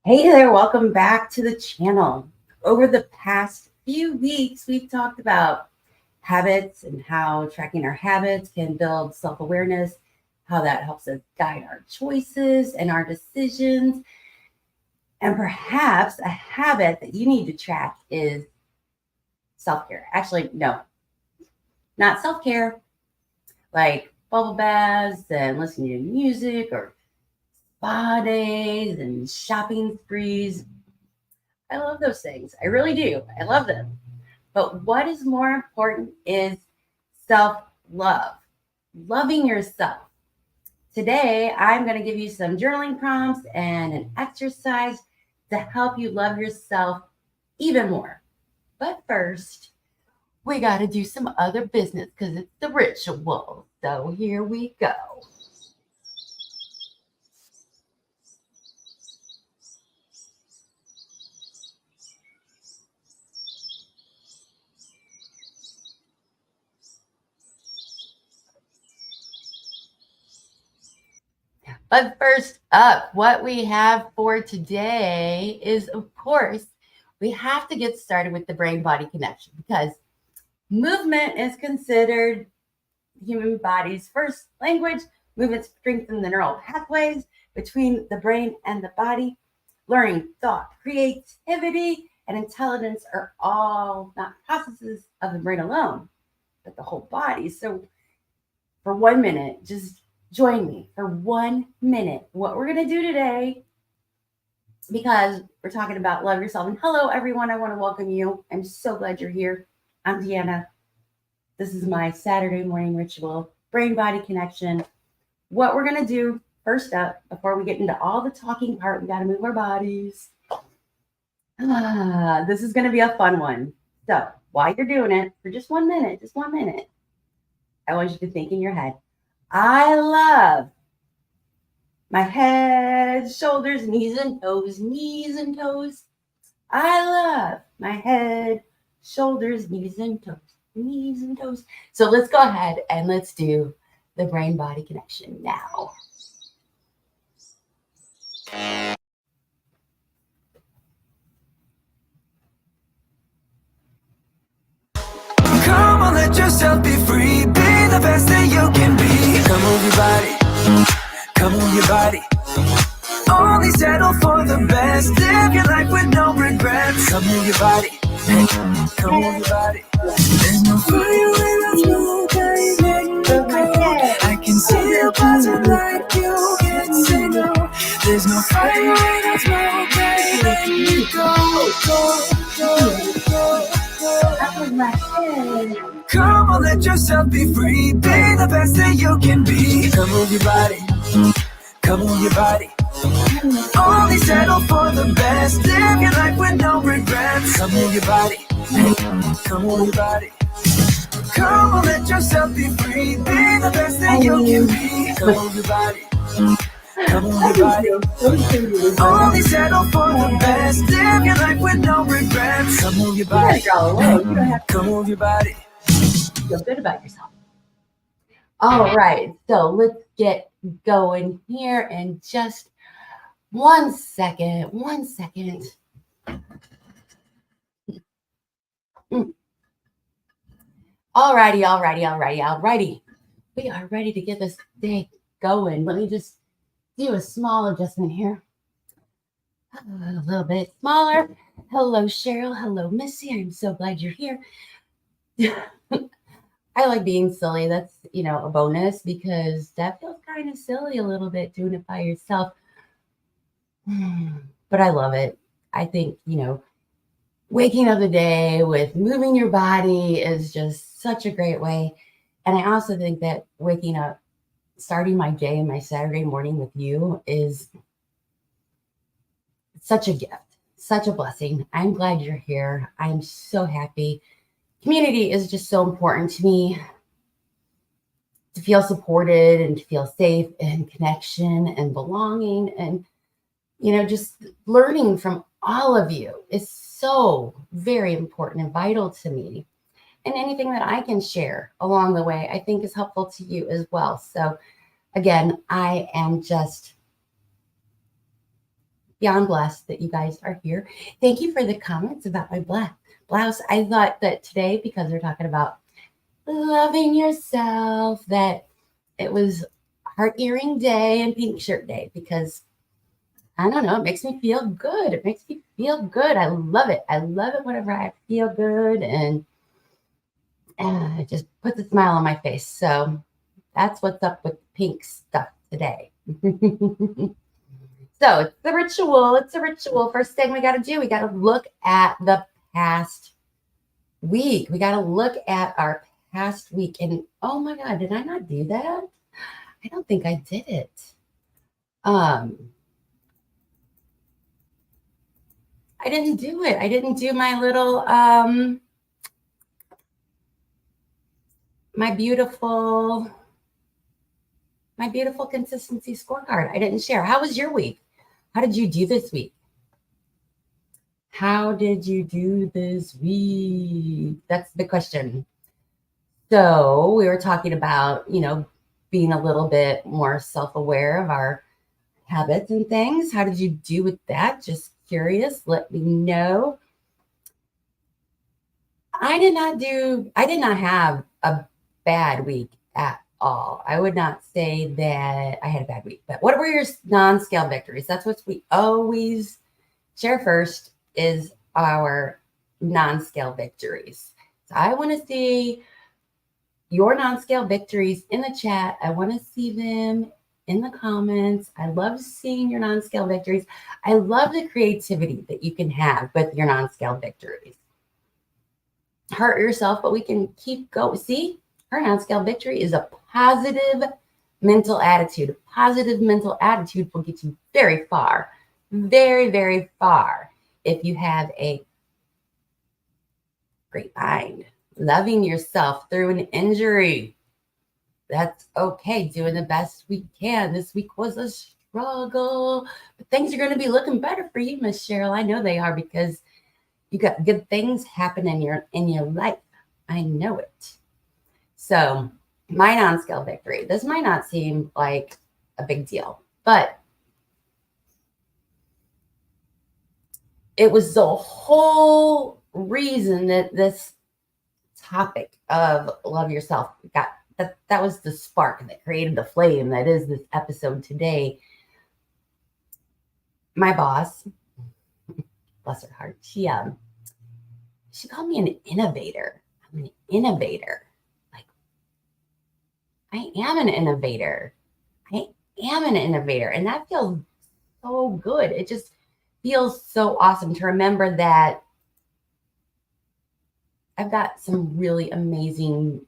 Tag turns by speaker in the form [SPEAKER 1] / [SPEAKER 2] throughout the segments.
[SPEAKER 1] Hey there, welcome back to the channel. Over the past few weeks, we've talked about habits and how tracking our habits can build self awareness, how that helps us guide our choices and our decisions. And perhaps a habit that you need to track is self care. Actually, no, not self care, like bubble baths and listening to music or spa days and shopping sprees. I love those things. I really do. I love them. But what is more important is self love, loving yourself. Today, I'm going to give you some journaling prompts and an exercise to help you love yourself even more. But first, we got to do some other business because it's the ritual. So here we go. But first up, what we have for today is, of course, we have to get started with the brain body connection because movement is considered the human body's first language. Movement strengthens the neural pathways between the brain and the body. Learning, thought, creativity, and intelligence are all not processes of the brain alone, but the whole body. So for 1 minute, just join me for 1 minute. What we're going to do today, because we're talking about love yourself. And hello, everyone. I want to welcome you. I'm so glad you're here. I'm Deanna. This is my Saturday morning ritual, brain body connection. What we're going to do first up, before we get into all the talking part, we got to move our bodies. This is going to be a fun one. So while you're doing it for just 1 minute, I want you to think in your head, I love my head, shoulders, knees and toes. I love my head, shoulders, knees and toes. So let's go ahead and let's do the brain body connection now.
[SPEAKER 2] Come on, let yourself be free. Be the best that you can be. Come move your body. Come move your body. Only settle for the best. Live your life with no regrets. Come move your body. Hey, come move your body. There's no fire without smoke. I can see you buzzing like you can't say no. There's no fire without smoke. Let me go, go. Come on, let yourself be free. Be the best that you can be. Come move your body. Come move your body. Only settle for the best. Live your life with no regrets. Come move your body. Hey, come move your body. Come on, let yourself be free. Be the best that you can be. Come move your body. Come move your body. Only settle for the best. Live your life with no regrets. Come move your body. Come move your body.
[SPEAKER 1] Feel good about yourself. All right, so let's get going here in just 1 second. 1 second. Alrighty. We are ready to get this day going. Let me just do a small adjustment here. A little bit smaller. Hello, Cheryl. Hello, Missy. I'm so glad you're here. I like being silly. That's, a bonus because that feels kind of silly a little bit doing it by yourself. But I love it. I think, waking up the day with moving your body is just such a great way. And I also think that waking up, starting my day and my Saturday morning with you is such a gift, such a blessing. I'm glad you're here. I'm so happy. Community is just so important to me, to feel supported and to feel safe and connection and belonging and, just learning from all of you is so very important and vital to me. And anything that I can share along the way, I think is helpful to you as well. So again, I am just beyond blessed that you guys are here. Thank you for the comments about my blouse. I thought that today, because we're talking about loving yourself, that it was heart earring day and pink shirt day, because I don't know, it makes me feel good. It makes me feel good. I love it. I love it whenever I feel good, and it just puts a smile on my face. So that's what's up with pink stuff today. So it's the ritual. It's a ritual. First thing we got to do, we got to look at the past week. We got to look at our past week. And oh my God, did I not do that? I don't think I did it. I didn't do it. I didn't do my little, my beautiful consistency scorecard. I didn't share. How was your week? How did you do this week? How did you do this week? That's the question. So we were talking about, being a little bit more self-aware of our habits and things. How did you do with that? Just curious. Let me know. I did not have a bad week at all. I would not say that I had a bad week, but what were your non-scale victories? That's what we always share first, is our non-scale victories. So I want to see your non-scale victories in the chat. I want to see them in the comments. I love seeing your non-scale victories. I love the creativity that you can have with your non-scale victories. Hurt yourself, but we can keep going. See, her non-scale victory is a positive mental attitude. A positive mental attitude will get you very far, very, very far if you have a great mind. Loving yourself through an injury. That's okay. Doing the best we can. This week was a struggle, but things are going to be looking better for you, Miss Cheryl. I know they are, because you got good things happen in your life. I know it. So my non-scale victory. This might not seem like a big deal, but it was the whole reason that this topic of love yourself got that was the spark that created the flame that is this episode today. My boss, bless her heart, she called me an innovator. I'm an innovator. Like, I am an innovator. I am an innovator. And that feels so good. It just feels so awesome to remember that I've got some really amazing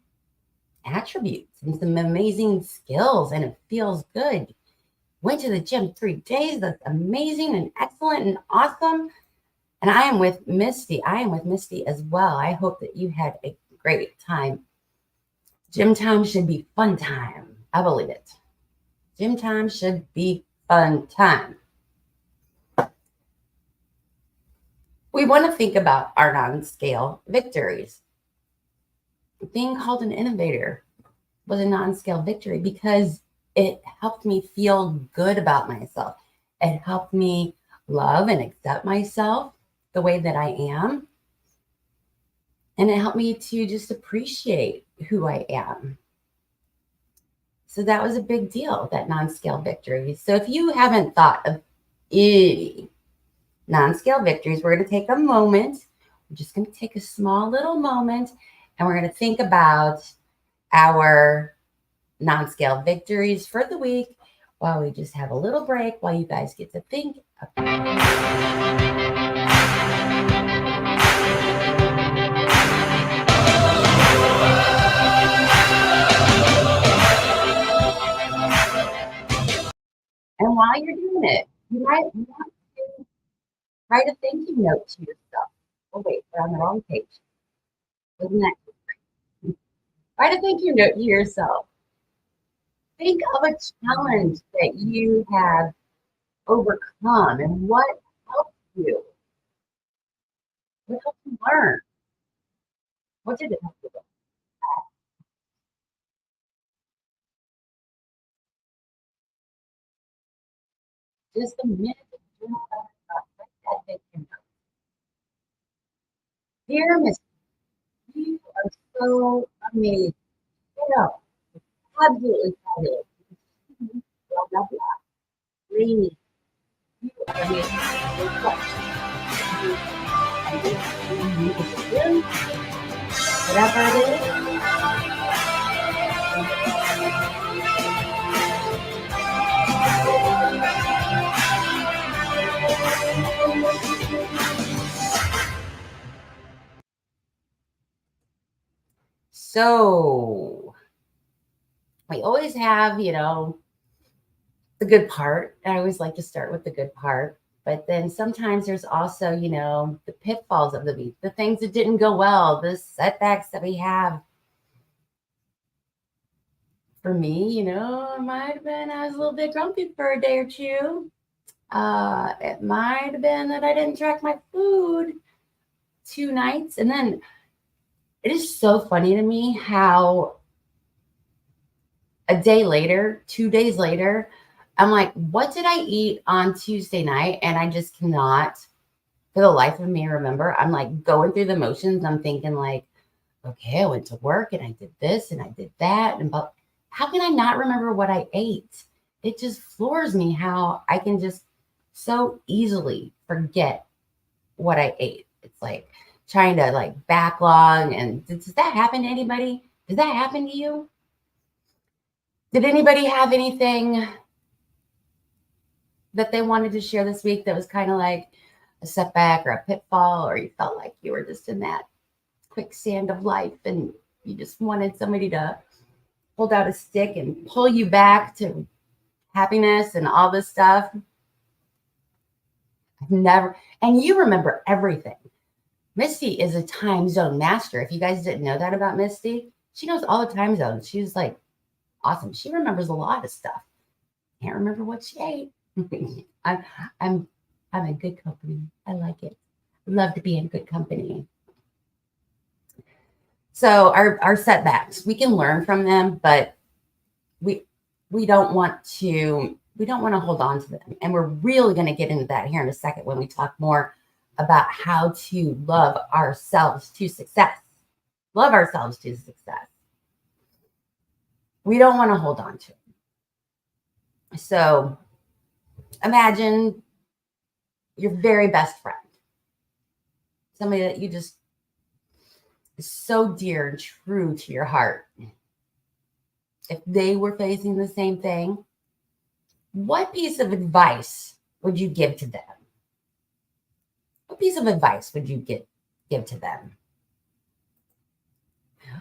[SPEAKER 1] attributes and some amazing skills, and it feels good. Went to the gym 3 days. That's amazing and excellent and awesome. And I am with Misty. I am with Misty as well. I hope that you had a great time. Gym time should be fun time. I believe it. Gym time should be fun time. We want to think about our non-scale victories. Being called an innovator was a non-scale victory because it helped me feel good about myself. It helped me love and accept myself the way that I am. And it helped me to just appreciate who I am. So that was a big deal, that non-scale victory. So if you haven't thought of any non-scale victories, we're going to take a moment. We're just going to take a small little moment, and we're going to think about our non-scale victories for the week while we just have a little break, while you guys get to think And while you're doing it, you might want to write a thank you note to yourself. Oh, wait, we're on the wrong page. Wasn't that great? Write a thank you note to yourself. Think of a challenge that you have overcome and what helped you. What helped you learn? What did it help you learn? Just a minute to Dear Miss, you are so amazing. You know, absolutely fabulous. Blah, blah, blah. Rainy, you are amazing. So much. And this is whatever it is. So we always have, the good part. I always like to start with the good part. But then sometimes there's also, the pitfalls of the week, the things that didn't go well, the setbacks that we have. For me, it might have been I was a little bit grumpy for a day or two. It might have been that I didn't track my food 2 nights. And then it is so funny to me how a day later, 2 days later, I'm like, what did I eat on Tuesday night? And I just cannot, for the life of me, remember. I'm like going through the motions. I'm thinking like, okay, I went to work and I did this and I did that. But how can I not remember what I ate? It just floors me how I can just so easily forget what I ate. It's like trying to like backlog. And does that happen to anybody? Does that happen to you? Did anybody have anything that they wanted to share this week that was kind of like a setback or a pitfall, or you felt like you were just in that quicksand of life and you just wanted somebody to hold out a stick and pull you back to happiness and all this stuff? I've never, and you remember everything. Misty is a time zone master. If you guys didn't know that about Misty, she knows all the time zones. She's like awesome. She remembers a lot of stuff. Can't remember what she ate. I'm in good company. I like it. Love to be in good company. So our setbacks, we can learn from them, but we don't want to hold on to them. And we're really going to get into that here in a second when we talk more about how to love ourselves to success. Love ourselves to success. We don't want to hold on to it. So imagine your very best friend, somebody that you just is so dear and true to your heart. If they were facing the same thing, what piece of advice would you give to them? What piece of advice would you give to them?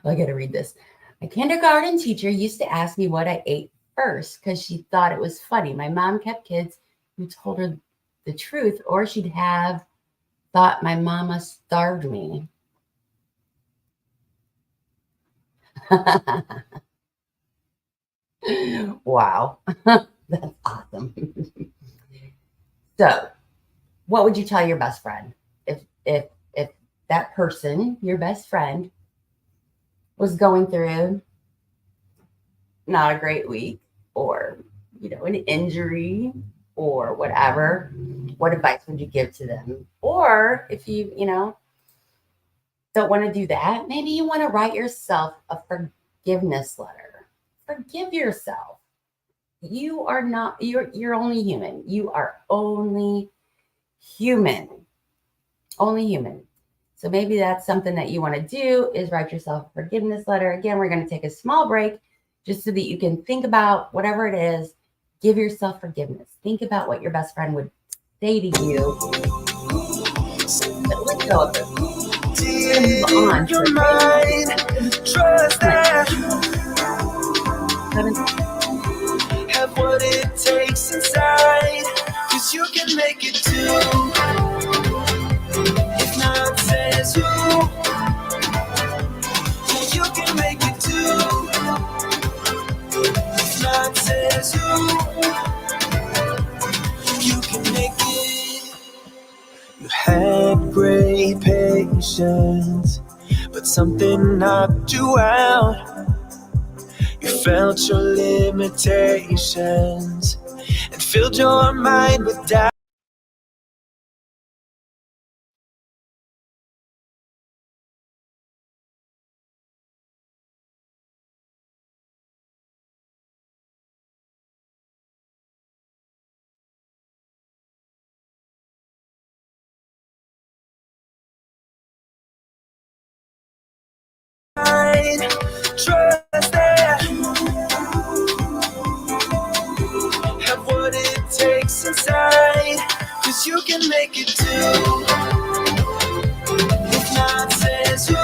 [SPEAKER 1] I got to read this. My kindergarten teacher used to ask me what I ate first because she thought it was funny. My mom kept kids who told her the truth, or she'd have thought my mama starved me. Wow. That's awesome. So, what would you tell your best friend if that person, your best friend, was going through not a great week, or an injury or whatever? What advice would you give to them? Or if you don't want to do that, maybe you want to write yourself a forgiveness letter. Forgive yourself. You are not, you're only human. You are only human. Only human. So maybe that's something that you want to do, is write yourself a forgiveness letter. Again, we're going to take a small break just so that you can think about whatever it is. Give yourself forgiveness. Think about what your best friend would say to you. But let go of it. Move on.
[SPEAKER 2] Your mind, trust that. Have what it takes inside, 'cause you can make it too. If not says who, you can make it too. If not says who, you can make it. You had great patience, but something knocked you out. You felt your limitations and filled your mind with doubt. aches inside, 'cause you can make it too. If not, says who?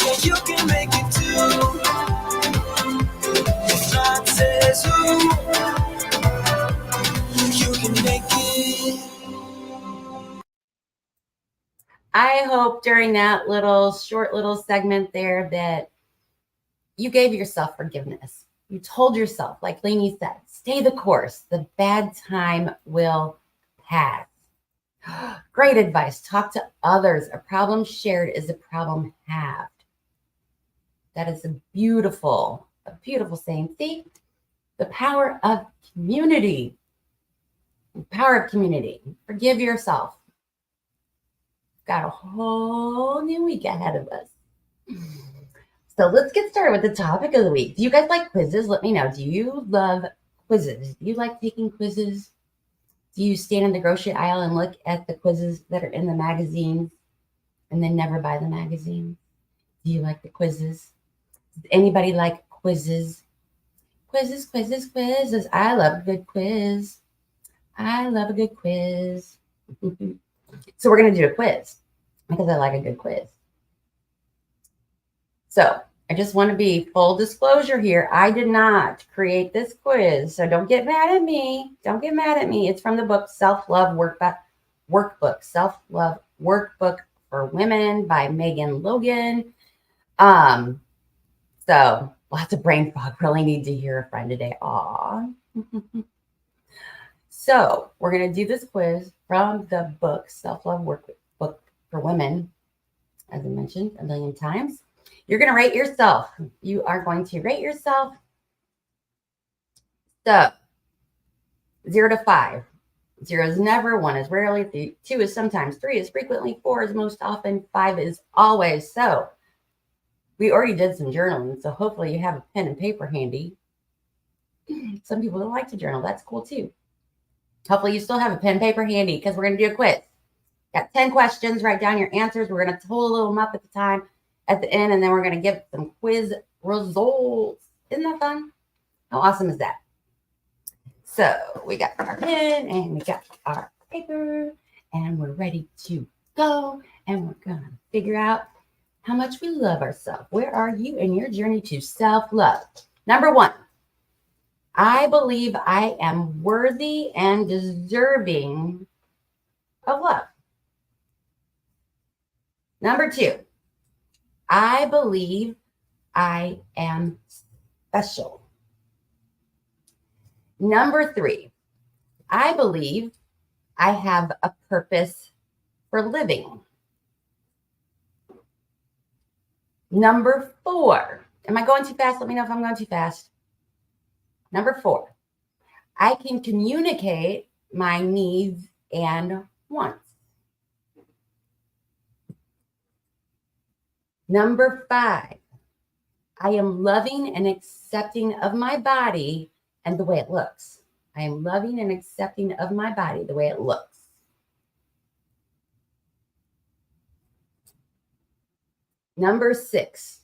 [SPEAKER 2] Yeah, you can make it too. If not, says who? You can make it.
[SPEAKER 1] I hope during that short little segment there that you gave yourself forgiveness. You told yourself, like Lainey said, stay the course. The bad time will pass. Great advice. Talk to others. A problem shared is a problem halved. That is a beautiful saying. See, the power of community. The power of community. Forgive yourself. Got a whole new week ahead of us. So let's get started with the topic of the week. Do you guys like quizzes? Let me know. Do you love quizzes? Do you like taking quizzes? Do you stand in the grocery aisle and look at the quizzes that are in the magazines and then never buy the magazine? Do you like the quizzes? Does anybody like quizzes? Quizzes, quizzes, quizzes. I love a good quiz. I love a good quiz. So we're going to do a quiz because I like a good quiz. So I just want to be full disclosure here. I did not create this quiz, so don't get mad at me. Don't get mad at me. It's from the book Self-Love Workbook, Self-Love Workbook for Women by Megan Logan. So lots of brain fog. Really need to hear a friend today. Aw. So we're going to do this quiz from the book Self-Love Workbook for Women, as I mentioned a million times. You're going to rate yourself. You are going to rate yourself. So 0 to 5. 0 is never, 1 is rarely, 2 is sometimes, 3 is frequently, 4 is most often, 5 is always. So we already did some journaling, so hopefully you have a pen and paper handy. Some people don't like to journal. That's cool too. Hopefully you still have a pen and paper handy because we're going to do a quiz. Got 10 questions. Write down your answers. We're going to total them up at the end, and then we're going to give some quiz results. Isn't that fun? How awesome is that? So we got our pen and we got our paper, and we're ready to go. And we're going to figure out how much we love ourselves. Where are you in your journey to self-love? Number 1, I believe I am worthy and deserving of love. Number 2, I believe I am special. Number 3, I believe I have a purpose for living. Number 4, am I going too fast? Let me know if I'm going too fast. Number 4, I can communicate my needs and wants. Number 5, I am loving and accepting of my body and the way it looks. I am loving and accepting of my body the way it looks. Number 6,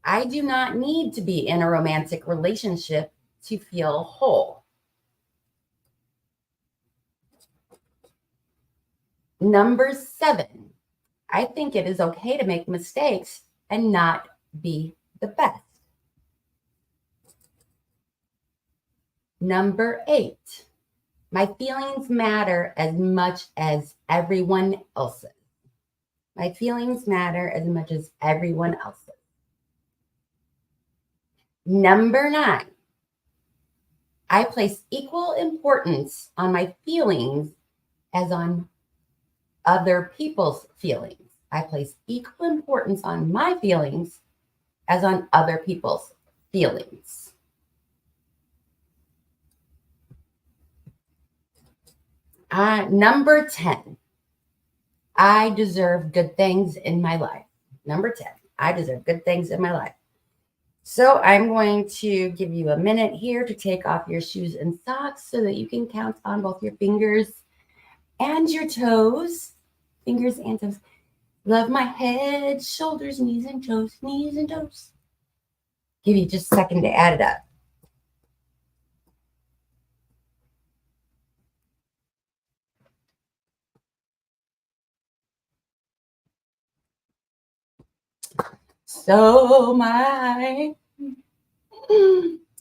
[SPEAKER 1] I do not need to be in a romantic relationship to feel whole. Number 7, I think it is okay to make mistakes and not be the best. Number 8, my feelings matter as much as everyone else's. My feelings matter as much as everyone else's. Number 9, I place equal importance on my feelings as on other people's feelings. I place equal importance on my feelings as on other people's feelings. Number 10, I deserve good things in my life. Number 10, I deserve good things in my life. So I'm going to give you a minute here to take off your shoes and socks so that you can count on both your fingers and your toes. Fingers and toes. Love my head, shoulders, knees and toes, knees and toes. Give you just a second to add it up. So my,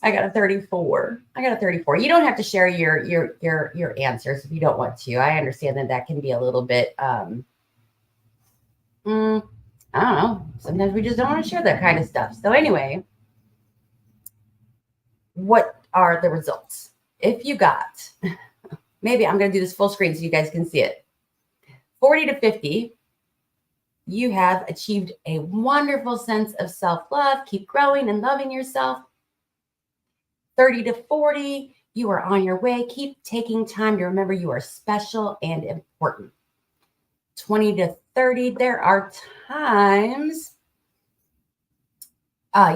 [SPEAKER 1] I got a 34. I got a 34. You don't have to share your answers if you don't want to. I understand that can be a little bit I don't know. Sometimes we just don't want to share that kind of stuff. So anyway, what are the results? If you got, maybe I'm going to do this full screen so you guys can see it. 40 to 50, you have achieved a wonderful sense of self-love. Keep growing and loving yourself. 30 to 40, you are on your way. Keep taking time to remember you are special and important. 20 to 30, there are times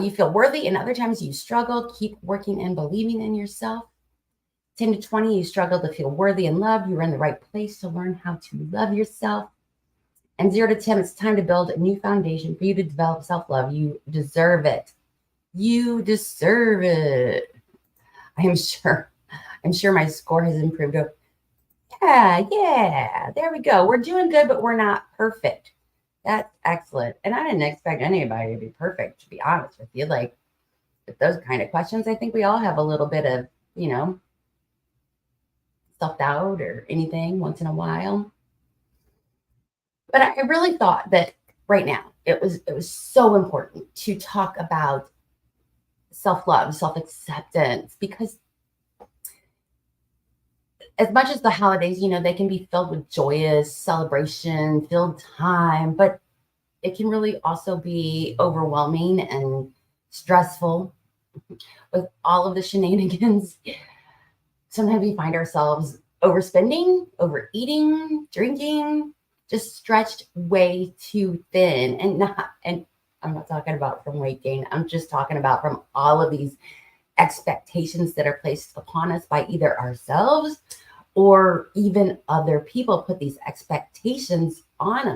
[SPEAKER 1] you feel worthy and other times you struggle. Keep working and believing in yourself. 10 to 20, you struggle to feel worthy and loved. You're in the right place to learn how to love yourself. And 0 to 10, it's time to build a new foundation for you to develop self-love. You deserve it. You deserve it. I'm sure my score has improved. Yeah, there we go. We're doing good, but we're not perfect. That's excellent. And I didn't expect anybody to be perfect, to be honest with you. Like, with those kind of questions, I think we all have a little bit of, self-doubt or anything once in a while. But I really thought that right now it was so important to talk about self-love, self-acceptance, because as much as the holidays, they can be filled with joyous celebration, filled time, but it can really also be overwhelming and stressful with all of the shenanigans. Sometimes we find ourselves overspending, overeating, drinking, just stretched way too thin. And I'm not talking about from weight gain. I'm just talking about from all of these expectations that are placed upon us by either ourselves or even other people put these expectations on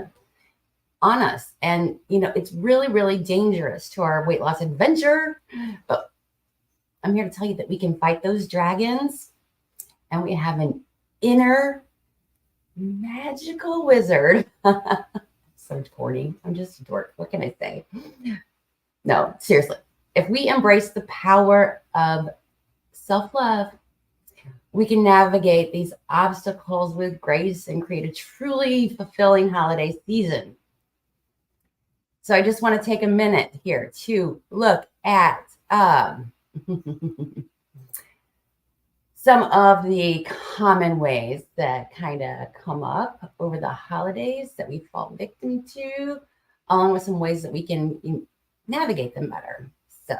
[SPEAKER 1] us. And, it's really, really dangerous to our weight loss adventure. But I'm here to tell you that we can fight those dragons, and we have an inner magical wizard. So corny. I'm just a dork. What can I say? No, seriously. If we embrace the power of self-love, we can navigate these obstacles with grace and create a truly fulfilling holiday season. So I just want to take a minute here to look at some of the common ways that kind of come up over the holidays that we fall victim to, along with some ways that we can navigate them better. So,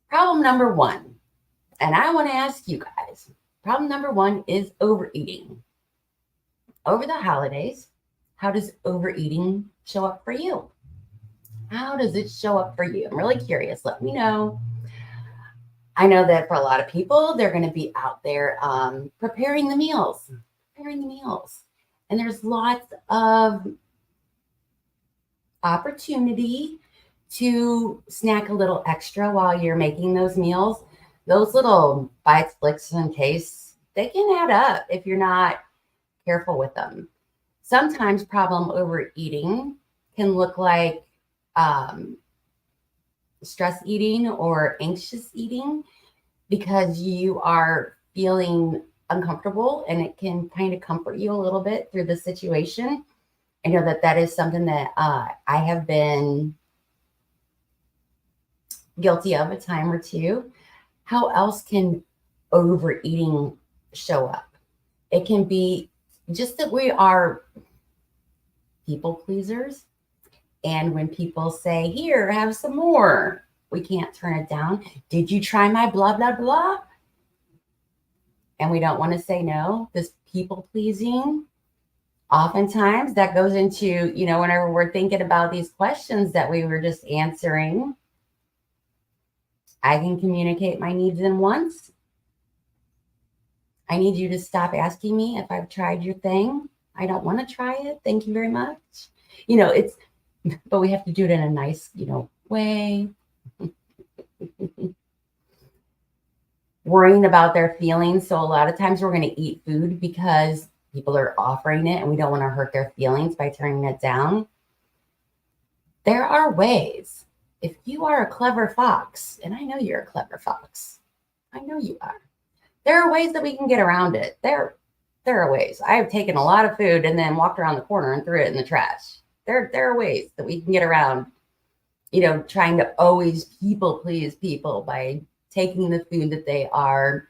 [SPEAKER 1] problem number 1, and I want to ask you guys, problem number 1 is overeating. Over the holidays, how does overeating show up for you? How does it show up for you? I'm really curious. Let me know. I know that for a lot of people, they're going to be out there preparing the meals. And there's lots of opportunity to snack a little extra while you're making those meals. Those little bites, flicks, and tastes, they can add up if you're not careful with them. Sometimes problem overeating can look like stress eating or anxious eating because you are feeling uncomfortable, and it can kind of comfort you a little bit through the situation. I know that is something that I have been guilty of a time or two. How else can overeating show up? It can be just that we are people pleasers. And when people say, here, have some more, we can't turn it down. Did you try my blah, blah, blah? And we don't want to say no. This people pleasing, oftentimes that goes into, whenever we're thinking about these questions that we were just answering, I can communicate my needs and wants. I need you to stop asking me if I've tried your thing. I don't want to try it. Thank you very much. But we have to do it in a nice, way. Worrying about their feelings. So a lot of times we're going to eat food because people are offering it and we don't want to hurt their feelings by turning it down. there are ways. If you are a clever fox, and I know you're a clever fox, I know you are. There are ways that we can get around it. There are ways. I have taken a lot of food and then walked around the corner and threw it in the trash. There are ways that we can get around, trying to always people please people by taking the food that they are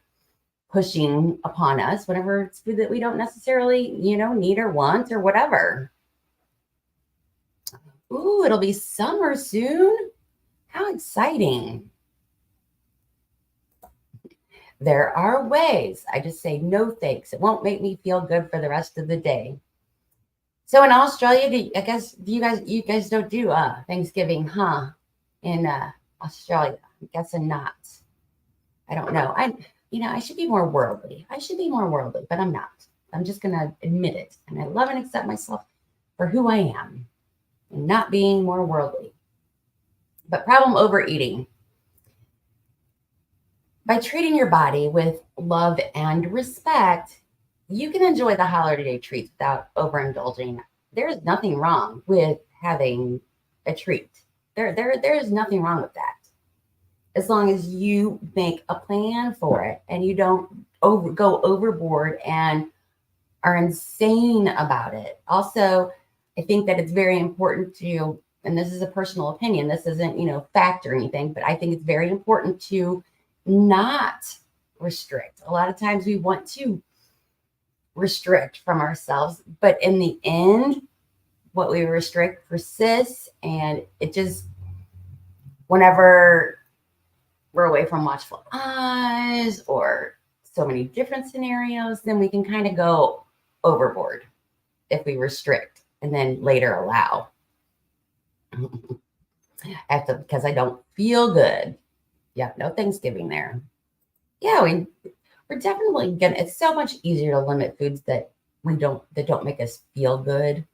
[SPEAKER 1] pushing upon us whenever it's food that we don't necessarily, need or want or whatever. Ooh, it'll be summer soon. How exciting. There are ways. I just say no thanks. It won't make me feel good for the rest of the day. So in Australia, you guys don't do Thanksgiving, huh? In Australia, I'm guessing not. I don't know. I should be more worldly. But I'm not. I'm just gonna admit it, and I love and accept myself for who I am, and not being more worldly. But problem overeating. By treating your body with love and respect, you can enjoy the holiday treats without overindulging. There's nothing wrong with having a treat. There is nothing wrong with that. As long as you make a plan for it and you don't go overboard and are insane about it. Also, I think that it's very important to, and this is a personal opinion, this isn't, fact or anything, but I think it's very important to not restrict. A lot of times we want to restrict from ourselves, but in the end, what we restrict persists, and it just, whenever we're away from watchful eyes or so many different scenarios, then we can kind of go overboard if we restrict and then later allow. Because I don't feel good. Yeah, no Thanksgiving there. Yeah, we're definitely gonna. It's so much easier to limit foods that don't make us feel good.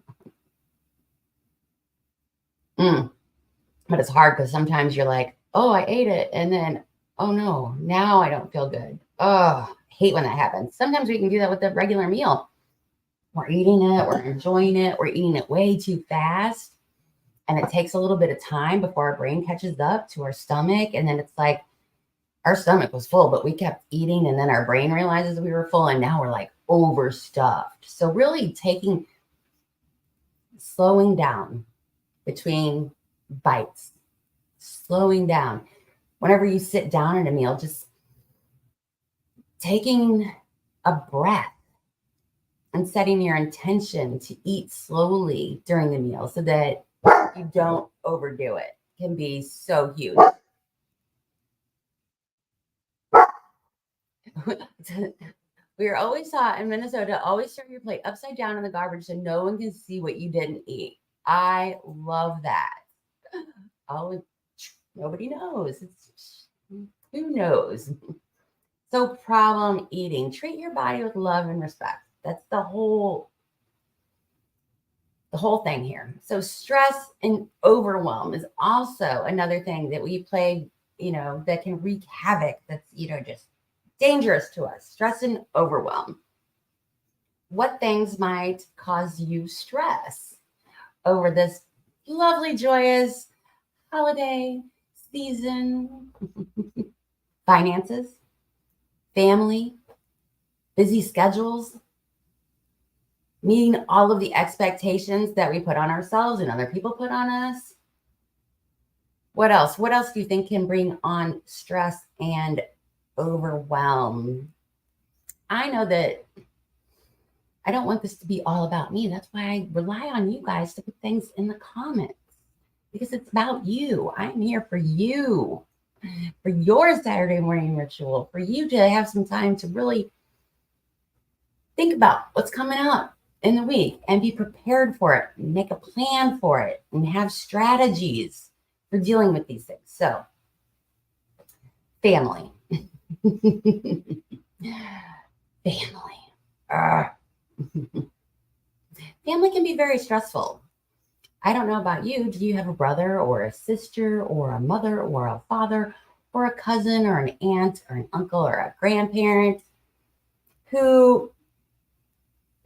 [SPEAKER 1] But it's hard because sometimes you're like, oh, I ate it, and then oh no, now I don't feel good. Oh, I hate when that happens. Sometimes we can do that with a regular meal. We're eating it, we're enjoying it, we're eating it way too fast. And it takes a little bit of time before our brain catches up to our stomach. And then it's like our stomach was full, but we kept eating. And then our brain realizes we were full. And now we're like overstuffed. So really slowing down between bites, slowing down. Whenever you sit down at a meal, just taking a breath and setting your intention to eat slowly during the meal so that you don't overdo it can be so huge. We are always taught in Minnesota, always serve your plate upside down in the garbage so no one can see what you didn't eat. I love that. Oh, nobody knows. Who knows? So problem eating. Treat your body with love and respect. That's the whole thing here. So stress and overwhelm is also another thing that we play, that can wreak havoc. That's, just dangerous to us. Stress and overwhelm. What things might cause you stress over this lovely, joyous holiday season? Finances, family, busy schedules, meeting all of the expectations that we put on ourselves and other people put on us. What else? What else do you think can bring on stress and overwhelm? I know that I don't want this to be all about me. That's why I rely on you guys to put things in the comments, because it's about you. I'm here for you, for your Saturday morning ritual, for you to have some time to really think about what's coming up in the week and be prepared for it, and make a plan for it, and have strategies for dealing with these things. So, family. Family. Family can be very stressful. I don't know about you. Do you have a brother or a sister or a mother or a father or a cousin or an aunt or an uncle or a grandparent who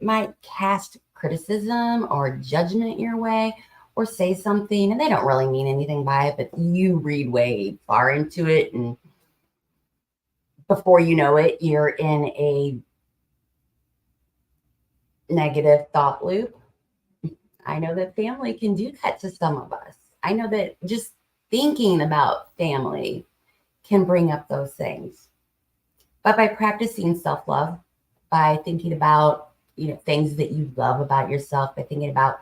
[SPEAKER 1] might cast criticism or judgment your way or say something and they don't really mean anything by it, but you read way far into it. And before you know it, you're in a negative thought loop. I know that family can do that to some of us. I know that just thinking about family can bring up those things. But by practicing self-love, by thinking about, things that you love about yourself, by thinking about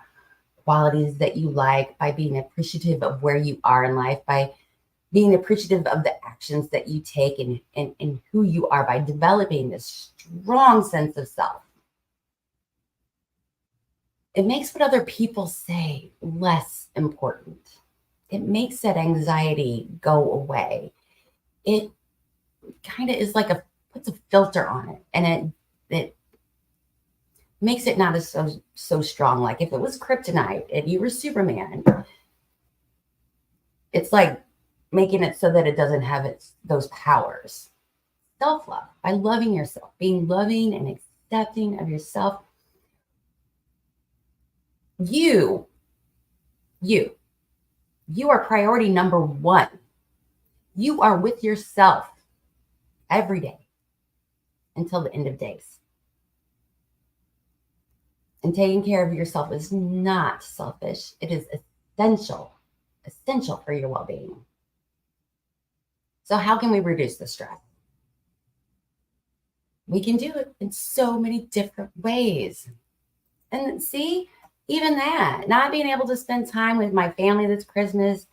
[SPEAKER 1] qualities that you like, by being appreciative of where you are in life, by being appreciative of the actions that you take and who you are, by developing this strong sense of self, it makes what other people say less important. It makes that anxiety go away. It kind of is like puts a filter on it, and it makes it not as so strong. Like if it was kryptonite and you were Superman, it's like making it so that it doesn't have those powers. Self-love, by loving yourself, being loving and accepting of yourself. You are priority number one. You are with yourself every day until the end of days. And taking care of yourself is not selfish. It is essential for your well-being. So how can we reduce the stress? We can do it in so many different ways. And see, even that, not being able to spend time with my family this Christmas,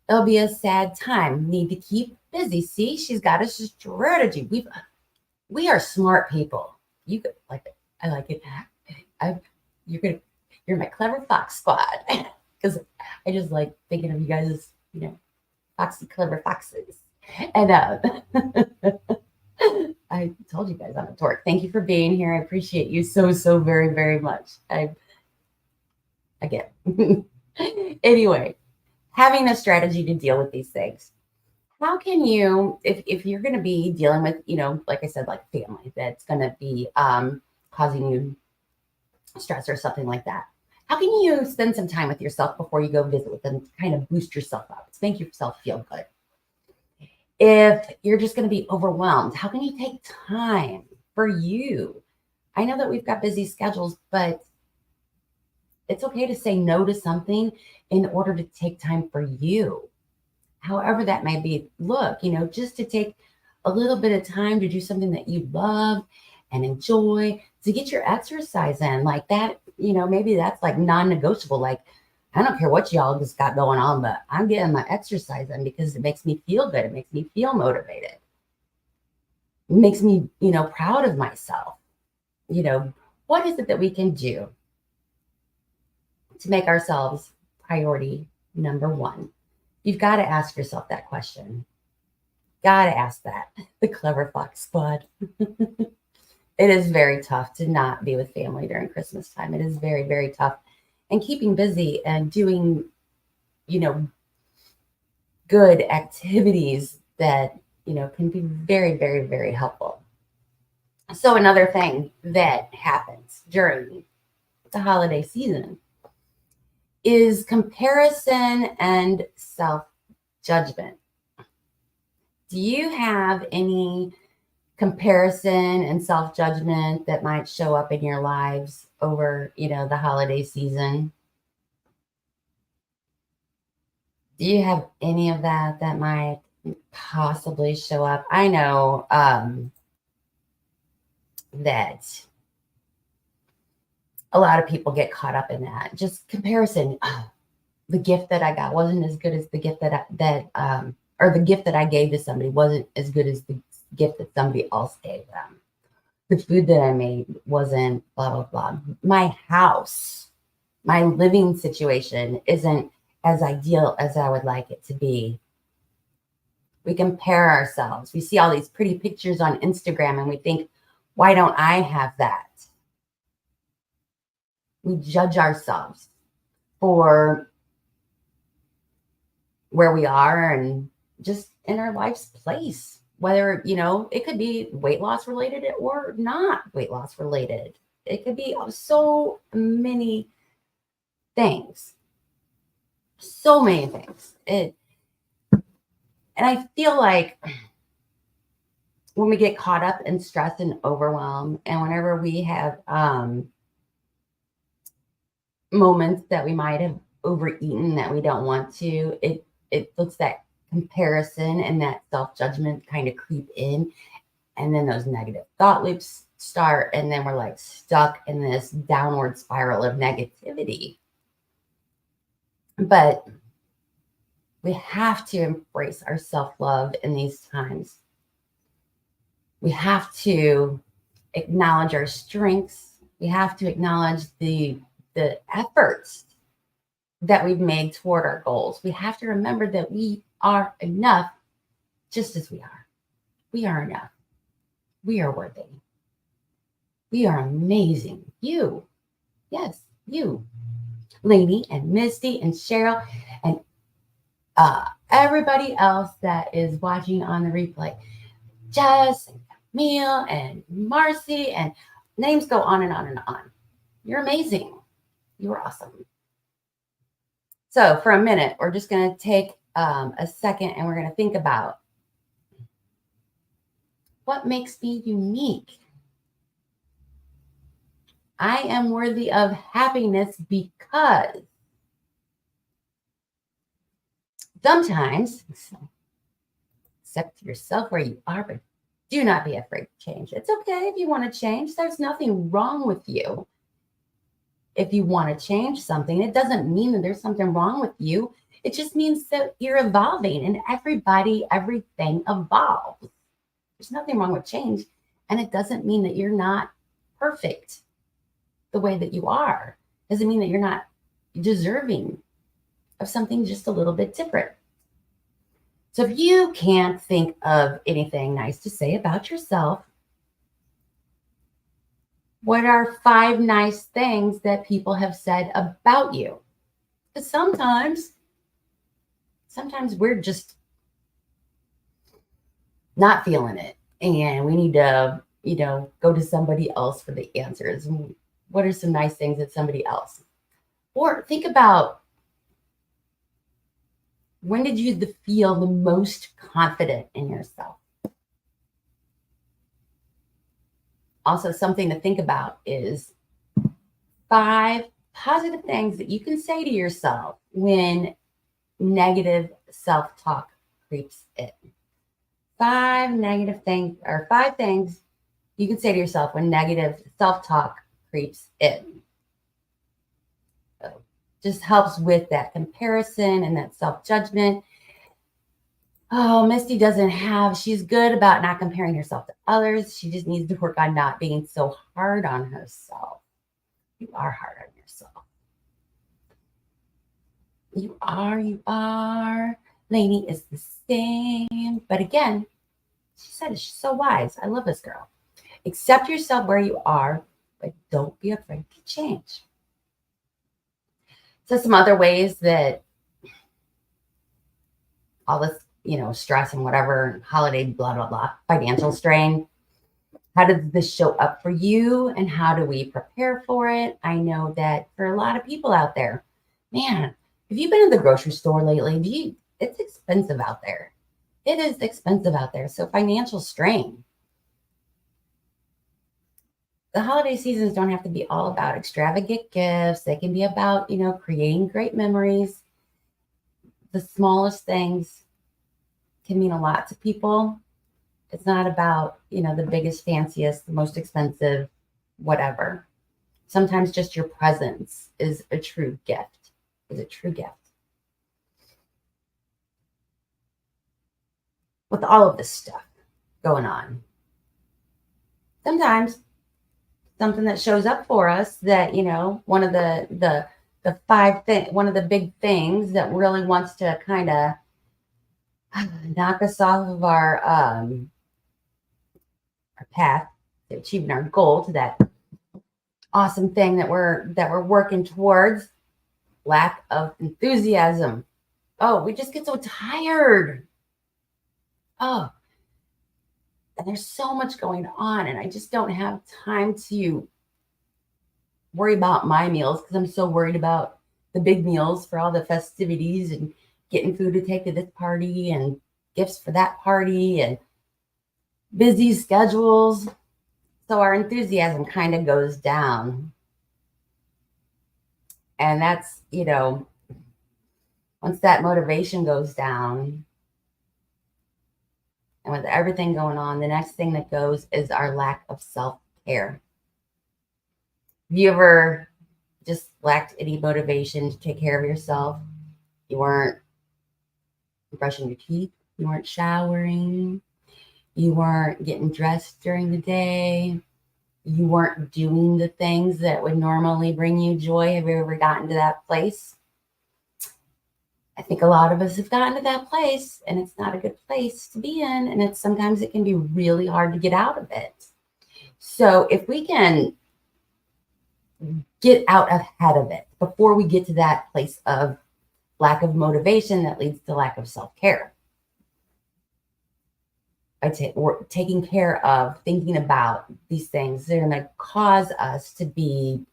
[SPEAKER 1] it'll be a sad time. Need to keep busy. See, she's got a strategy. We are smart people. You could like it. I like it. You're my clever fox squad, because I just like thinking of you guys as, foxy, clever foxes. And I told you guys I'm a dork. Thank you for being here. I appreciate you so very, very much. Again. Anyway, having a strategy to deal with these things. How can you, if you're going to be dealing with, like I said, like family that's going to be causing you stress or something like that, how can you spend some time with yourself before you go visit with them to kind of boost yourself up, to make yourself feel good? If you're just going to be overwhelmed, how can you take time for you? I know that we've got busy schedules, but it's okay to say no to something in order to take time for you. However that may be. Look, just to take a little bit of time to do something that you love and enjoy, to get your exercise in, like that, maybe that's like non-negotiable. Like, I don't care what y'all just got going on, but I'm getting my exercise in because it makes me feel good. It makes me feel motivated. It makes me, proud of myself. What is it that we can do to make ourselves priority number one? You've got to ask yourself that question. Got to ask that. The Clever Fox Squad. It is very tough to not be with family during Christmas time. It is very, very tough. And keeping busy and doing, good activities that, can be very, very, very helpful. So another thing that happens during the holiday season is comparison and self-judgment. Do you have any comparison and self-judgment that might show up in your lives over, the holiday season? Do you have any of that might possibly show up? I know that a lot of people get caught up in that. Just comparison. Oh, the gift that I got wasn't as good as the gift or the gift that I gave to somebody wasn't as good as the gift that somebody else gave them. The food that I made wasn't blah, blah, blah. My house, my living situation isn't as ideal as I would like it to be. We compare ourselves. We see all these pretty pictures on Instagram and we think, why don't I have that? We judge ourselves for where we are and just in our life's place, whether, it could be weight loss related or not weight loss related. It could be so many things. so many things. And I feel like when we get caught up in stress and overwhelm, and whenever we have moments that we might have overeaten that we don't want to, it looks that comparison and that self-judgment kind of creep in, and then those negative thought loops start, and then we're like stuck in this downward spiral of negativity. But we have to embrace our self-love in these times. We have to acknowledge our strengths. We have to acknowledge the efforts that we've made toward our goals. We have to remember that we are enough just as we are. We are enough. We are worthy. We are amazing. You, yes, you, Lainey and Misty and Cheryl and everybody else that is watching on the replay. Jess and Camille and Marcy, and names go on and on and on. You're amazing. You're awesome. So for a minute, we're just going to take a second and we're going to think about what makes me unique. I am worthy of happiness because sometimes accept yourself where you are, but do not be afraid to change. It's okay if you want to change. There's nothing wrong with you. If you want to change something, it doesn't mean that there's something wrong with you. It just means that you're evolving, and everything evolves. There's nothing wrong with change, and it doesn't mean that you're not perfect the way that you are. It doesn't mean that you're not deserving of something just a little bit different. So if you can't think of anything nice to say about yourself, what are 5 nice things that people have said about you? Because sometimes we're just not feeling it, and we need to, go to somebody else for the answers. What are some nice things that somebody else? Or think about, when did you feel the most confident in yourself? Also, something to think about is 5 positive things that you can say to yourself when negative self-talk creeps in. 5 negative things, or 5 things you can say to yourself when negative self-talk creeps in. So just helps with that comparison and that self-judgment. Oh, Misty she's good about not comparing herself to others. She just needs to work on not being so hard on herself. You are hard on yourself. You are. Lainey is the same. But again, she said it. She's so wise. I love this girl. Accept yourself where you are, but don't be afraid to change. So some other ways that all this, stress and whatever, holiday, blah, blah, blah, financial strain. How does this show up for you, and how do we prepare for it? I know that for a lot of people out there, man, if you've been in the grocery store lately, it's expensive out there. It is expensive out there. So financial strain. The holiday seasons don't have to be all about extravagant gifts. They can be about, creating great memories. The smallest things can mean a lot to people. It's not about, the biggest, fanciest, the most expensive, whatever. Sometimes just your presence is a true gift. With all of this stuff going on, sometimes something that shows up for us that, one of the 5 things, one of the big things that really wants to kind of knock us off of our path to achieving our goal, to that awesome thing that we're working towards. Lack of enthusiasm. Oh, we just get so tired. Oh, and there's so much going on, and I just don't have time to worry about my meals because I'm so worried about the big meals for all the festivities and getting food to take to this party and gifts for that party and busy schedules. So our enthusiasm kind of goes down. And that's, once that motivation goes down, and with everything going on, the next thing that goes is our lack of self-care. Have you ever just lacked any motivation to take care of yourself? You weren't brushing your teeth, you weren't showering, you weren't getting dressed during the day, you weren't doing the things that would normally bring you joy. Have you ever gotten to that place? I think a lot of us have gotten to that place, and it's not a good place to be in, and sometimes it can be really hard to get out of it. So if we can get out ahead of it before we get to that place of lack of motivation that leads to lack of self-care, we're taking care of, thinking about these things, they're going to cause us to be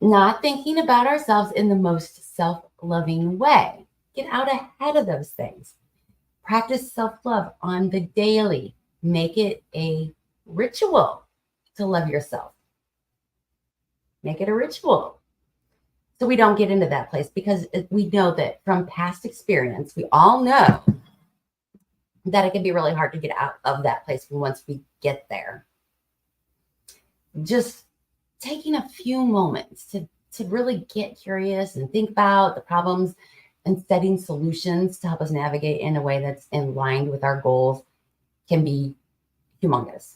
[SPEAKER 1] not thinking about ourselves in the most self-loving way. Get out ahead of those things. Practice self-love on the daily. Make it a ritual to love yourself. Make it a ritual. So we don't get into that place, because we know that from past experience, we all know that it can be really hard to get out of that place once we get there. Just taking a few moments to really get curious and think about the problems and setting solutions to help us navigate in a way that's in line with our goals can be humongous.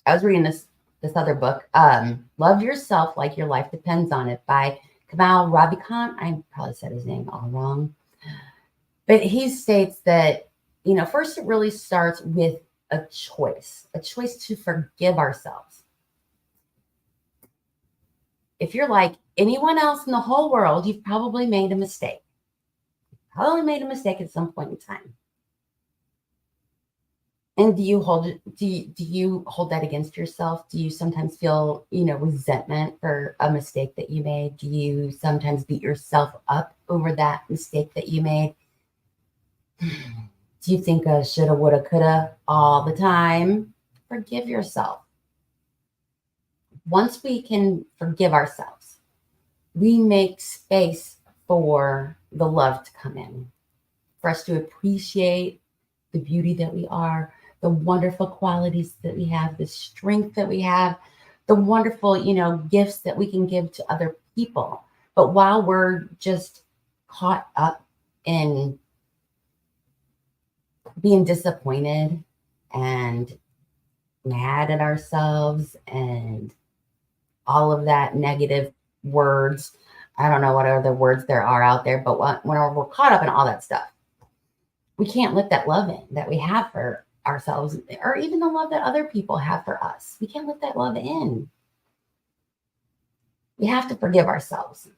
[SPEAKER 1] I was reading this other book, Love Yourself Like Your Life Depends on It, by Kamal Ravikant. I probably said his name all wrong. But he states that, first it really starts with a choice to forgive ourselves. If you're like anyone else in the whole world, you've probably made a mistake. Probably made a mistake at some point in time. And do you hold that against yourself? Do you sometimes feel, resentment for a mistake that you made? Do you sometimes beat yourself up over that mistake that you made? Do you think a shoulda, woulda, coulda all the time? Forgive yourself. Once we can forgive ourselves, we make space for the love to come in, for us to appreciate the beauty that we are, the wonderful qualities that we have, the strength that we have, the wonderful, gifts that we can give to other people. But while we're just caught up in being disappointed and mad at ourselves and all of that negative words, I don't know what other words there are out there, but when we're caught up in all that stuff, we can't let that love in that we have for ourselves, or even the love that other people have for us. We can't let that love in. We have to forgive ourselves,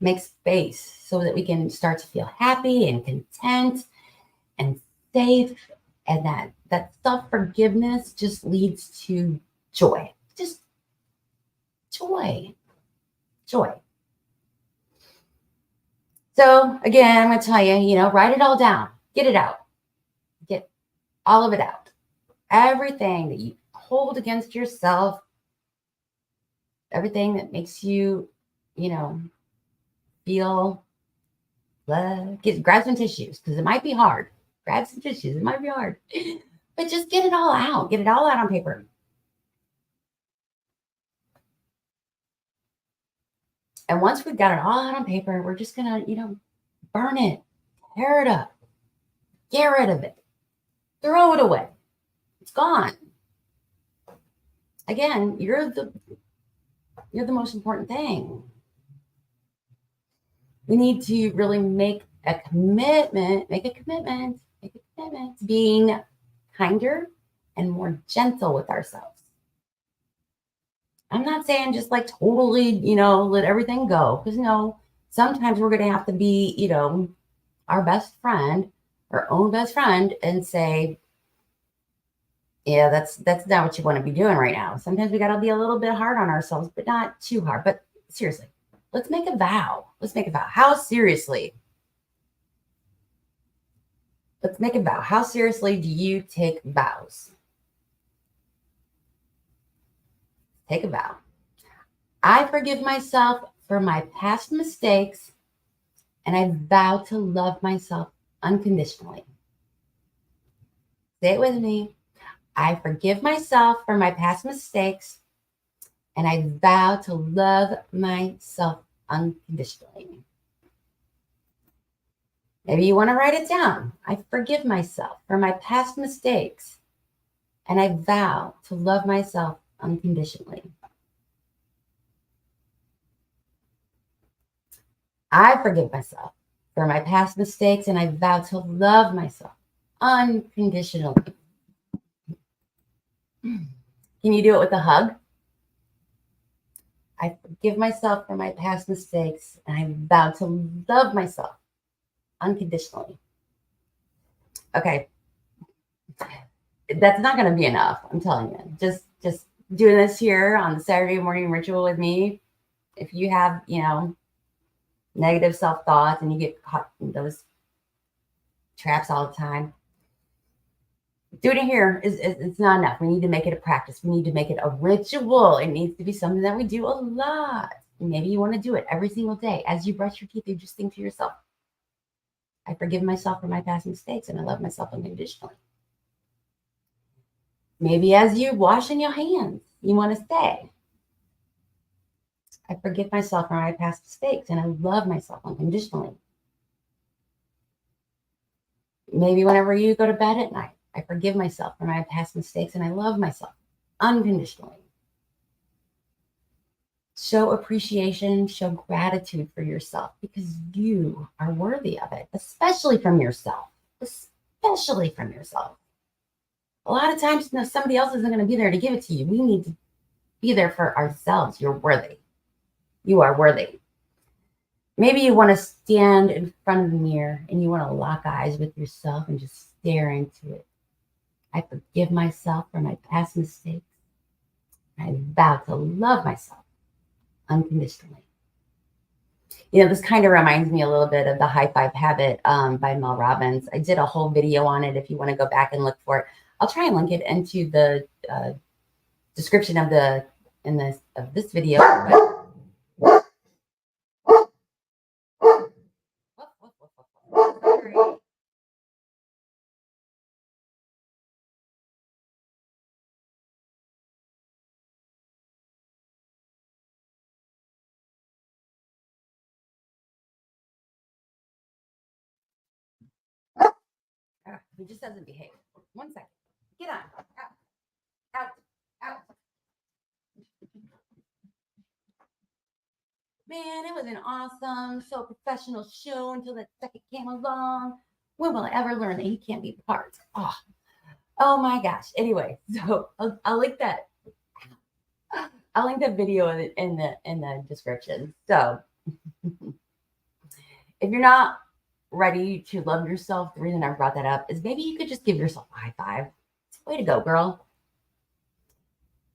[SPEAKER 1] make space so that we can start to feel happy and content and safe. And that self-forgiveness just leads to joy. Just joy. So again, I'm going to tell you, write it all down, get it out, get all of it out. Everything that you hold against yourself, everything that makes you, feel, grab some tissues, because it might be hard. Grab some tissues, it might be hard, but just get it all out. Get it all out on paper. And once we've got it all out on paper, we're just going to, burn it, tear it up, get rid of it, throw it away. It's gone. Again, you're the most important thing. We need to really make a commitment to being kinder and more gentle with ourselves. I'm not saying just like totally, let everything go. Because sometimes we're going to have to be, our best friend, our own best friend, and say, Yeah, that's not what you want to be doing right now. Sometimes we got to be a little bit hard on ourselves, but not too hard. But seriously, let's make a vow. Let's make a vow. How seriously? Let's make a vow. How seriously do you take vows? Take a vow. I forgive myself for my past mistakes and I vow to love myself unconditionally. Say it with me. I forgive myself for my past mistakes and I vow to love myself unconditionally. Maybe you want to write it down. I forgive myself for my past mistakes and I vow to love myself unconditionally. I forgive myself for my past mistakes and I vow to love myself unconditionally. Can you do it with a hug? I forgive myself for my past mistakes and I vow to love myself unconditionally. Okay. That's not going to be enough. I'm telling you. Just doing this here on the Saturday morning ritual with me. If you have, negative self-thoughts and you get caught in those traps all the time, doing it here is it's not enough. We need to make it a practice. We need to make it a ritual. It needs to be something that we do a lot. Maybe you want to do it every single day. As you brush your teeth, you just think to yourself, I forgive myself for my past mistakes and I love myself unconditionally. Maybe as you washing your hands, you want to say, I forgive myself for my past mistakes and I love myself unconditionally. Maybe whenever you go to bed at night, I forgive myself for my past mistakes and I love myself unconditionally. Show appreciation, show gratitude for yourself because you are worthy of it, especially from yourself. Especially from yourself. A lot of times, somebody else isn't going to be there to give it to you. We need to be there for ourselves. You're worthy. You are worthy. Maybe you want to stand in front of the mirror and you want to lock eyes with yourself and just stare into it. I forgive myself for my past mistakes. I vow to love myself unconditionally. This kind of reminds me a little bit of the High Five Habit by Mel Robbins. I did a whole video on it if you want to go back and look for it. I'll try and link it into the description of this video. He just doesn't behave. 1 second. Get on. Out. Man, it was an awesome, so professional show until that second came along. When will I ever learn that he can't be part? Oh my gosh. Anyway, so I'll link that. I'll link that video in the description. So if you're not ready to love yourself, the reason I brought that up is maybe you could just give yourself a high five. Way to go, girl.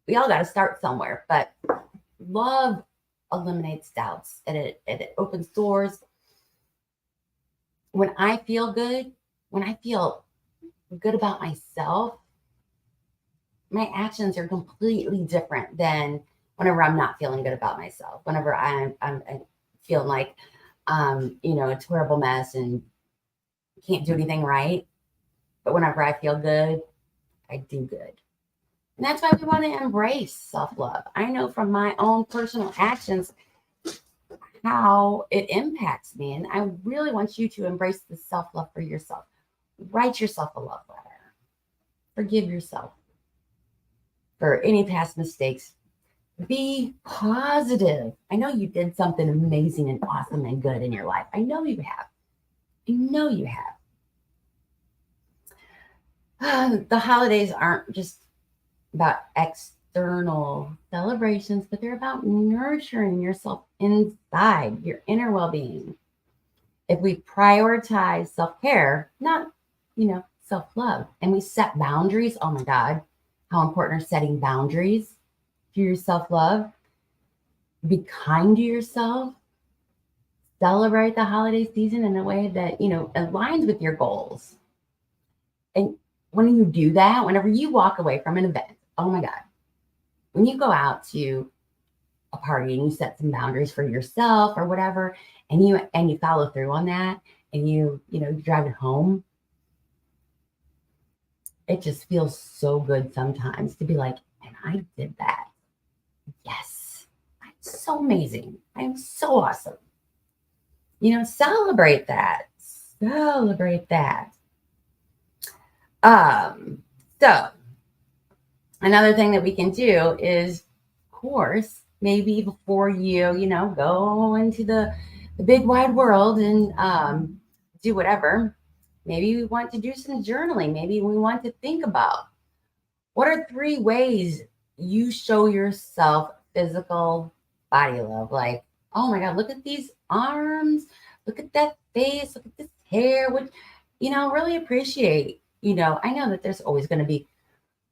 [SPEAKER 1] We all got to start somewhere, but love eliminates doubts and it opens doors. When I feel good about myself, my actions are completely different than whenever I'm not feeling good about myself. Whenever I'm feeling like a terrible mess and can't do anything right. But whenever I feel good, I do good. And that's why we want to embrace self-love. I know from my own personal actions how it impacts me. And I really want you to embrace the self-love for yourself. Write yourself a love letter. Forgive yourself for any past mistakes. Be positive. I know you did something amazing and awesome and good in your life. I know you have. The holidays aren't just about external celebrations, but they're about nurturing yourself inside, your inner well-being. If we prioritize self-care, not, self-love, and we set boundaries, oh my God, how important are setting boundaries for your self-love. Be kind to yourself. Celebrate the holiday season in a way that, aligns with your goals. And when you do that, whenever you walk away from an event, oh my God, when you go out to a party and you set some boundaries for yourself or whatever, and you follow through on that, and you drive it home, it just feels so good sometimes to be like, and I did that. Yes, I'm so amazing. I'm so awesome. Celebrate that. Celebrate that. So another thing that we can do is, of course, maybe before you go into the big wide world and do whatever, maybe we want to do some journaling. Maybe we want to think about, what are 3 ways you show yourself physical body love? Like, oh my God, look at these arms, look at that face, look at this hair. What, really appreciate. I know that there's always going to be,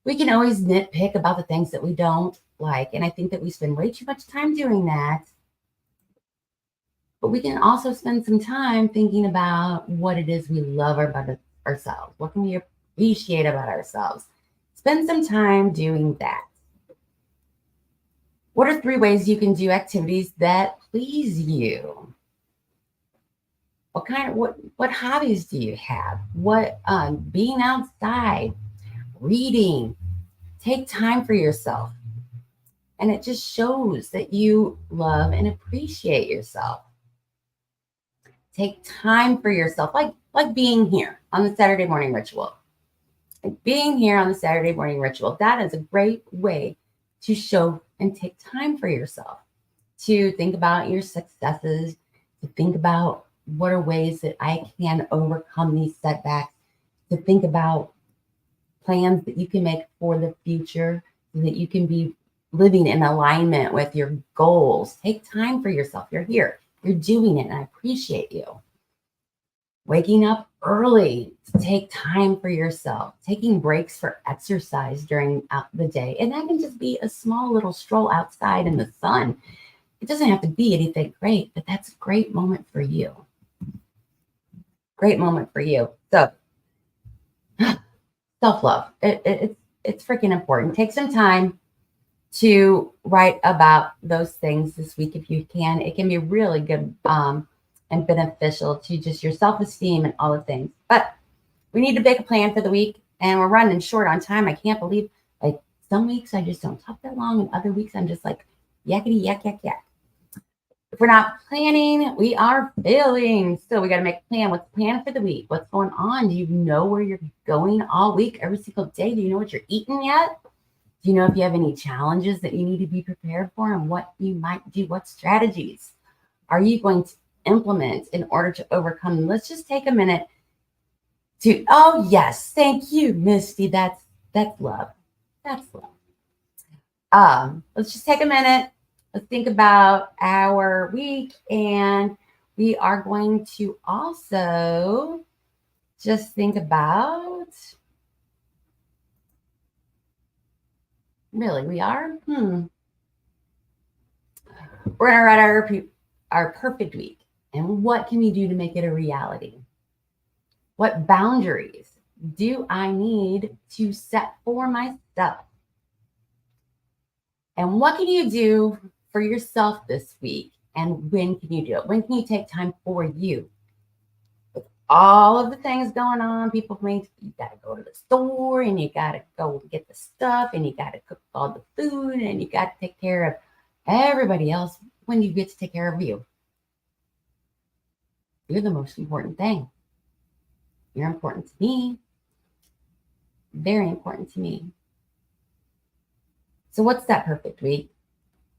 [SPEAKER 1] we can always nitpick about the things that we don't like. And I think that we spend way too much time doing that. But we can also spend some time thinking about what it is we love about ourselves. What can we appreciate about ourselves? Spend some time doing that. What are 3 ways you can do activities that please you? What hobbies do you have? What being outside, reading, take time for yourself. And it just shows that you love and appreciate yourself. Take time for yourself, like being here on the Saturday morning ritual. Being here on the Saturday morning ritual, that is a great way to show and take time for yourself, to think about your successes, to think about what are ways that I can overcome these setbacks, to think about plans that you can make for the future so that you can be living in alignment with your goals. Take time for yourself. You're here. You're doing it, and I appreciate you. Waking up early to take time for yourself, taking breaks for exercise during the day. And that can just be a small little stroll outside in the sun. It doesn't have to be anything great, but that's a great moment for you. Great moment for you. So self-love, it's freaking important. Take some time to write about those things this week if you can. It can be really good and beneficial to just your self-esteem and all the things. But we need to make a plan for the week, and we're running short on time. I can't believe, like, some weeks I just don't talk that long, and other weeks I'm just like yakety yak yak yak. If we're not planning, we are failing. So we got to make a plan. What's the plan for the week? What's going on? Do you know where you're going all week, every single day? Do you know what you're eating yet? Do you know if you have any challenges that you need to be prepared for, and what you might do? What strategies are you going to implement in order to overcome them? Let's just take a minute to, oh yes, thank you, Misty. That's love. That's love. Let's just take a minute. Let's think about our week, and we are going to also just think about, really, we are, we're going to write our perfect week. And what can we do to make it a reality? What boundaries do I need to set for myself? And what can you do for yourself this week? And when can you do it? When can you take time for you? With all of the things going on, people think you got to go to the store, and you got to go get the stuff, and you got to cook all the food, and you got to take care of everybody else. When you get to take care of you, you're the most important thing. You're important to me. Very important to me. So what's that perfect week?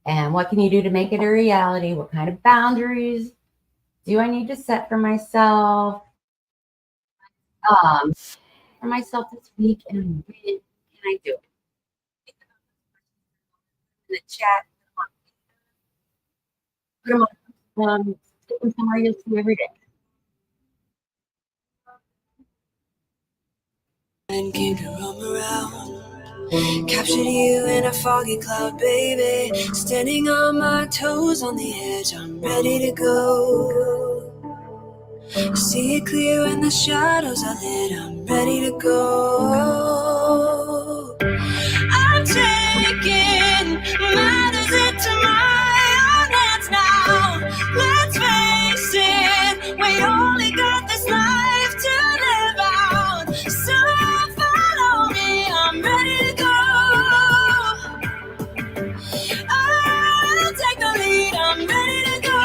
[SPEAKER 1] And what can you do to make it a reality? What kind of boundaries do I need to set for myself? This week, and when can I do it? In the chat, put them on, stick them somewhere you'll see every day.
[SPEAKER 2] And keep the room around. Captured you in a foggy cloud, baby. Standing on my toes on the edge, I'm ready to go. See it clear when the shadows are lit, I'm ready to go. I'm taking matters into my own hands now. Let's face it, we only got this life to live out. So follow me, I'm ready to go. I'll take the lead, I'm ready to go.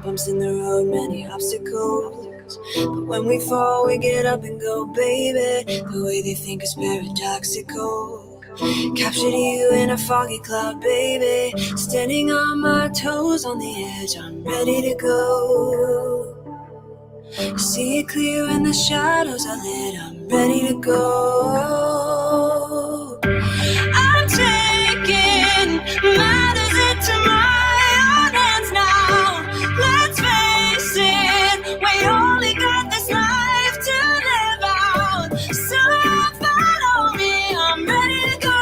[SPEAKER 2] Bumps in the road, many obstacles. But when we fall, we get up and go, baby. The way they think is paradoxical. Captured you in a foggy cloud, baby. Standing on my toes on the edge, I'm ready to go. See it clear when the shadows are lit, I'm ready to go. I'm taking matters into my own hands now. Let's face it, we only got this life to live out. So follow me, I'm ready to go.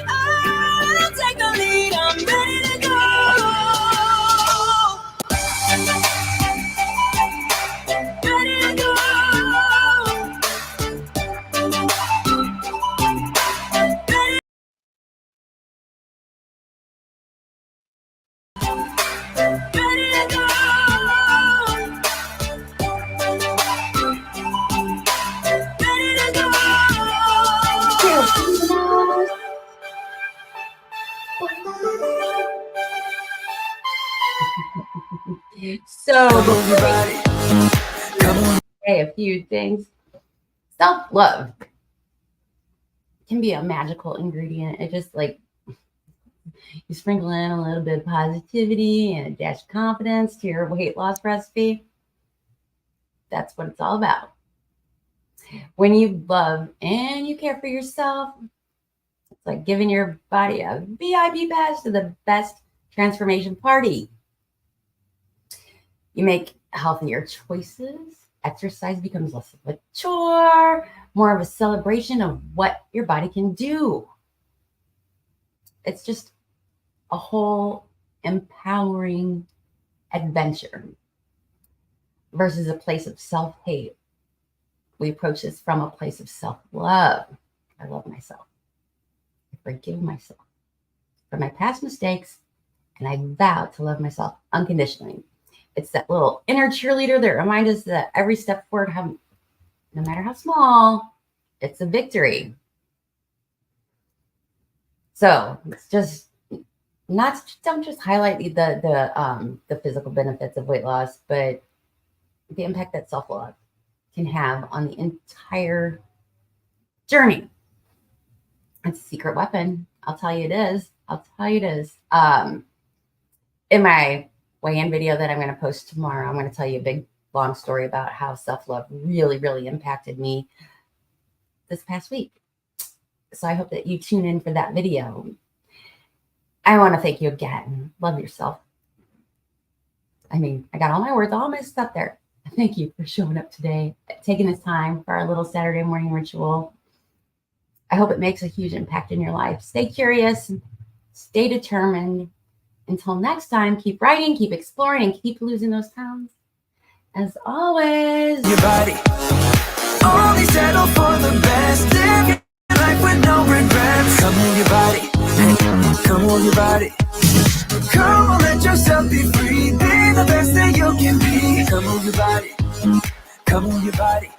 [SPEAKER 2] I'll take the lead, I'm ready to go. Ready to go. Ready to go. Ready to go.
[SPEAKER 1] So
[SPEAKER 2] Come on, your body. Come on.
[SPEAKER 1] say a few things. Self-love can be a magical ingredient. It just like you sprinkle in a little bit of positivity and a dash of confidence to your weight loss recipe. That's what it's all about. When you love and you care for yourself, it's like giving your body a VIP pass to the best transformation party. You make healthier choices. Exercise becomes less of a chore, more of a celebration of what your body can do. It's just a whole empowering adventure versus a place of self-hate. We approach this from a place of self-love. I love myself. I forgive myself for my past mistakes, and I vow to love myself unconditionally. It's that little inner cheerleader that reminds us that every step forward, no matter how small, it's a victory. So it's just don't just highlight the physical benefits of weight loss, but the impact that self-love can have on the entire journey. It's a secret weapon. I'll tell you it is. In my weigh-in video that I'm going to post tomorrow, I'm going to tell you a big, long story about how self-love really, really impacted me this past week. So I hope that you tune in for that video. I want to thank you again. Love yourself. I mean, I got all my words all messed up there. Thank you for showing up today, taking this time for our little Saturday morning ritual. I hope it makes a huge impact in your life. Stay curious, stay determined. Until next time, keep writing, keep exploring, and keep losing those pounds. As always,
[SPEAKER 2] Your body. Only settle for the best. Live your life with no regrets. Come on, your body. Come on, your body. Come on, let yourself be free. Be the best that you can be. Come on, your body. Come on, your body.